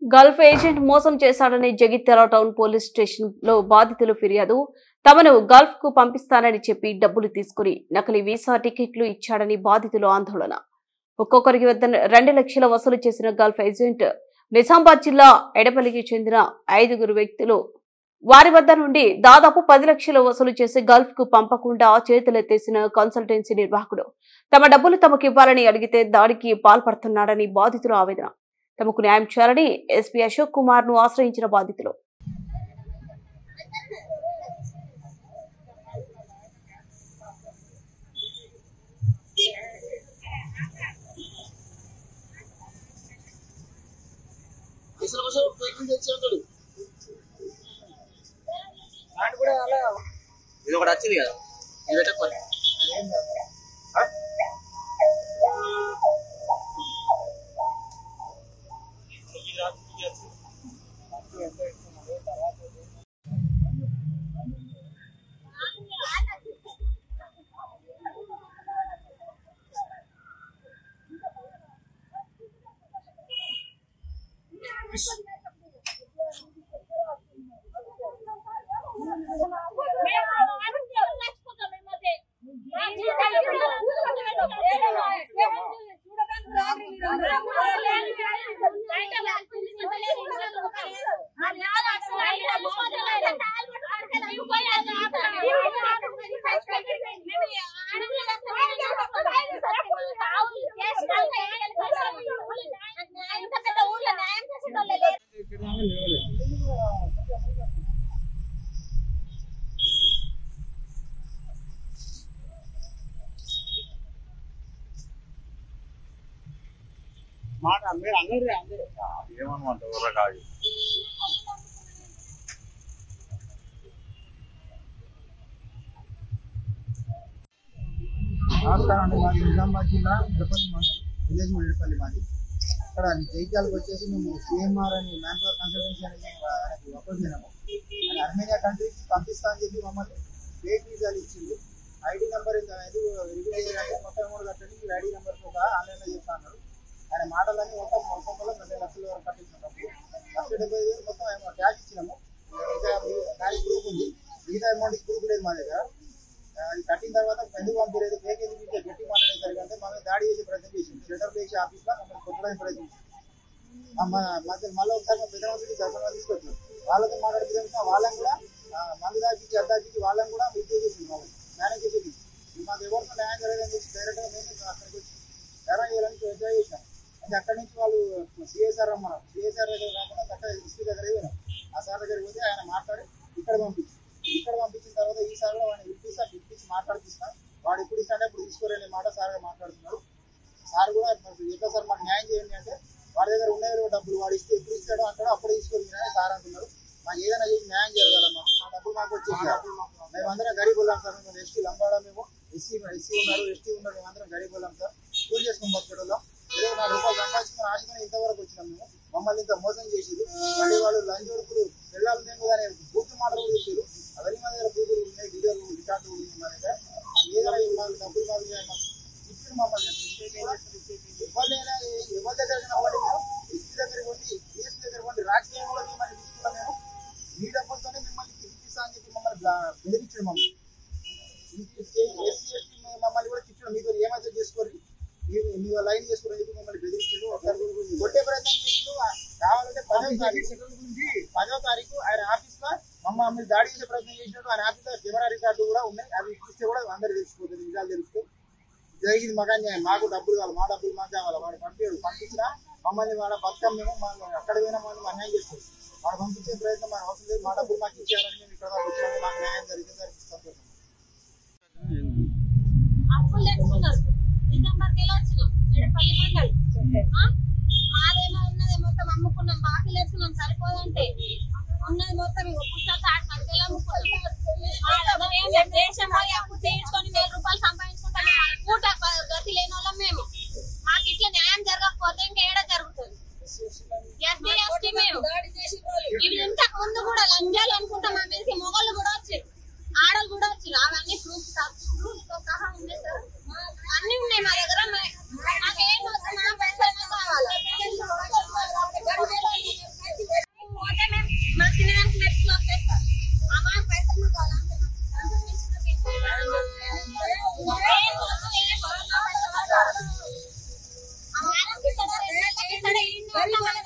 Gulf agent మోసం చేశాడని Jagtial town police station లో బాధితులు ఫిర్యాదు. తమను గల్ఫ్ కు పంపిస్తానని చెప్పి డబ్బులు తీసుకుని నకిలీ వీసా టికెట్లు ఇచ్చాడని బాధితులు ఆందోళన. ఒక్కొక్కరికి వద్ద 2 లక్షల వసూలు చేసిన గల్ఫ్ ఏజెంట్ నిజామాబాద్ జిల్లా ఎడపల్లికి చెందిన 5 వ్యక్తులు వారి వద్ద నుండి దాదాపు 10 లక్షలు వసూలు చేసి గల్ఫ్ కు పంపకుండా చేతులెత్తేసిన కన్సల్టెన్సీ నిర్వాహకుడు తమ డబ్బులు తమకు ఇవ్వాలని అడిగితే దాడికి పాల్పడుతున్నాడని బాధితులు ఆవేదన. తమకు న్యాయం చేయాలని ఎస్పీ అశోక్ కుమార్ ను ఆశ్రయించిన బాధితులు ఇది ఒకటి వచ్చింది కదా ఇది పెట్టకపోతే ఏమనమంటారు కాదు. నమస్కారం అండి. మాది నిజామాబాద్ జిల్లా ఎడపల్లి మండలం విలేజ్ ఎడపల్లి మాది. ఇక్కడ జైత్యాలకు వచ్చేసి మేము సిఎంఆర్ అని మ్యాన్ పవర్ కన్సల్టెన్సీ అనేది ఆయనకు అప్రోచ్ అయినాము. ఆయన అర్మేనియా కంట్రీకి పంపిస్తా అని చెప్పి మమ్మల్ని ఫేక్ వీసాలు ఇచ్చింది. ఐడి నెంబర్ అనేది రివ్యూ చేయాలంటే మొత్తం అమౌంట్ కట్టండి, ఈ ఐడి నెంబర్ ఒక ఆన్లైన్లో చేస్తా అన్నారు. ఆయన మాటలన్నీ మొత్తం ఒక్కొక్కలో 2 లక్షల వరకు కట్టించినప్పుడు 1,70,000 మొత్తం క్యాష్ ఇచ్చినాము. ఇంకా దానికి ప్రూఫ్ ఉంది. మిగతా అమౌంట్కి ప్రూఫ్ లేదు మా దగ్గర. అది కట్టిన తర్వాత ఎందుకు పంపలేదు, ఫేక్ ఎందుకు ఇచ్చే గట్టి మాట్లాడేసరికి అంటే మమ్మల్ని దాడి చేసే ప్రయత్నం చేసింది. షటర్ చేసే ఆఫీస్లో మమ్మల్ని కొట్టడానికి ప్రయత్నించింది. మళ్ళీ ఒకసారి మా పెద్ద మనుషులకి దర్శనం తీసుకొచ్చాం. వాళ్ళతో మాట్లాడితే వాళ్ళని కూడా మందు దాచి అద్దాచి వాళ్ళని కూడా విద్య చేసింది. వాళ్ళని న్యాయం చేసేది మాకు ఎవరితో న్యాయం జరగదని చెప్పి డైరెక్ట్గా మేము అక్కడికి వచ్చి ధైర్యం చేయడానికి ఎంజాయ్ చేసాం. అయితే అక్కడి నుంచి వాళ్ళు సిఎస్ఆర్ రమ్మన్నారు. సిఎస్ఆర్ దగ్గర కాకుండా అక్కడ ఎస్పీ దగ్గర పోయినాం. ఆ సార్ దగ్గరికి పోతే ఆయన మాట్లాడి ఇక్కడ పంపించిన తర్వాత ఈ సార్ వాడిని పిలిపించి మాట్లాడిపిస్తాం. వాడు ఎప్పుడు ఇస్తాడే ఇప్పుడు తీసుకోలేని మాట సార్గా మాట్లాడుతున్నారు. సార్ కూడా ఎట్లా సార్ మాకు న్యాయం చేయండి అంటే వాడి దగ్గర ఉన్నాయి డబ్బులు వాడు ఇస్తే ఎప్పుడు ఇస్తాడో అంటాడో అప్పుడే తీసుకోలేని సార్ అంటున్నారు. మాకు ఏదైనా చేసి న్యాయం జరగాలమ్మా. మా డబ్బులు మాకు వచ్చేసి మేమందరం గరీబ్ వాళ్ళం సార్. మేము ఎస్టీ లంబాడా, మేము ఎస్సీ ఉన్నారు, ఎస్టీ ఉన్నారు. మేమందరం గరీబ్ వాళ్ళం సార్. కూల్ చేసుకుని బతికేటోళ్ళం. 24 రూపాయలు సంపాదించుకుని ఆశగా ఇంతవరకు వచ్చినాం. మేము మమ్మల్ని ఇంత మోసం చేసేది మళ్ళీ వాళ్ళు లంచ్ వరకులు పిల్లలు మేము కానీ పూర్తి మాటలు కూడా చెప్పారు. అవన్నీ మా దగ్గర పూర్తులు ఉన్నాయి, వీడియోలు రికార్డులు ఉన్నాయి. మా దగ్గర ఏదైనా మాకు డబ్బులు మాకు ఇచ్చారు. మమ్మల్ని ఎవరైనా ఎవరి దగ్గర అవ్వండి, మేము ఎస్పీ దగ్గర పోండి, డిఎస్పీ దగ్గర పోండి, రాజకీయంలో మిమ్మల్ని తీసుకున్నాం. మేము మీ డబ్బులతోనే మిమ్మల్ని తిరిగిస్తా అని చెప్పి మమ్మల్ని బెదిరించాడు. మమ్మల్ని ఎస్సీ ఎస్టీ మమ్మల్ని కూడా తిట్టడం, మీకు ఏమైతే చేసుకోరు మీ లైన్ చేసుకోరని చెప్పి మమ్మల్ని బెదిరించాడు. ఒకసారి కొట్టే ప్రయత్నం చేస్తూ కావాలంటే 10వ తారీఖు ఆయన ఆఫీస్ లో మమ్మల్ని దాడి చేసే ప్రయత్నం చేసినట్టు ఆయన ఆఫీస్ లో కెమెరా రికార్డు కూడా ఉన్నాయి. అవి చూస్తే కూడా అందరు తెలిసిపోతుంది, నిజాలు తెలుస్తాయి. జరిగింది మాకు అన్యాయం. మాకు డబ్బులు కావాలి, మా డబ్బులు మాకు కావాలి. వాడు పంపించినా మమ్మల్ని వాడ బతకం మేము అక్కడ పోయినా మమ్మల్ని అన్యాయం చేస్తాం. వాడు పంపించే ప్రయత్నం మాకు అవసరం లేదు. మా డబ్బులు మాకు ఇచ్చారని మేము ఇక్కడ వచ్చినాము. మాకు న్యాయం జరిగింది సంతోషం. మాదేమో ఉన్నది మొత్తం అమ్ముకున్నాం, బాకీ లేసుకున్నాం. సరిపోదంటే ఉన్నది మొత్తం పుస్తకాలు దేశం పోయి అప్పు తీర్చుకొని 1,000 రూపాయలు సంపాదించుకుంటాం. పూట గతి లేని వాళ్ళం మేము. మాకు ఇట్లా న్యాయం జరగకపోతే ఇంకేడా జరుగుతుంది. ఎస్సీ ఎస్టీ మేము ఇవి ఇంతకు ముందు కూడా లంజాలు అనుకుంటాం. మా మీదకి మొగళ్ళు కూడా వచ్చారు, ఆడలు కూడా వచ్చారు. అవన్నీ ప్రూఫ్ తో సహా ఉన్నాయి సార్. అన్ని ఉన్నాయి మా దగ్గర. మాకేం వద్దు, మా పైసలు కావాలి. అంతా మన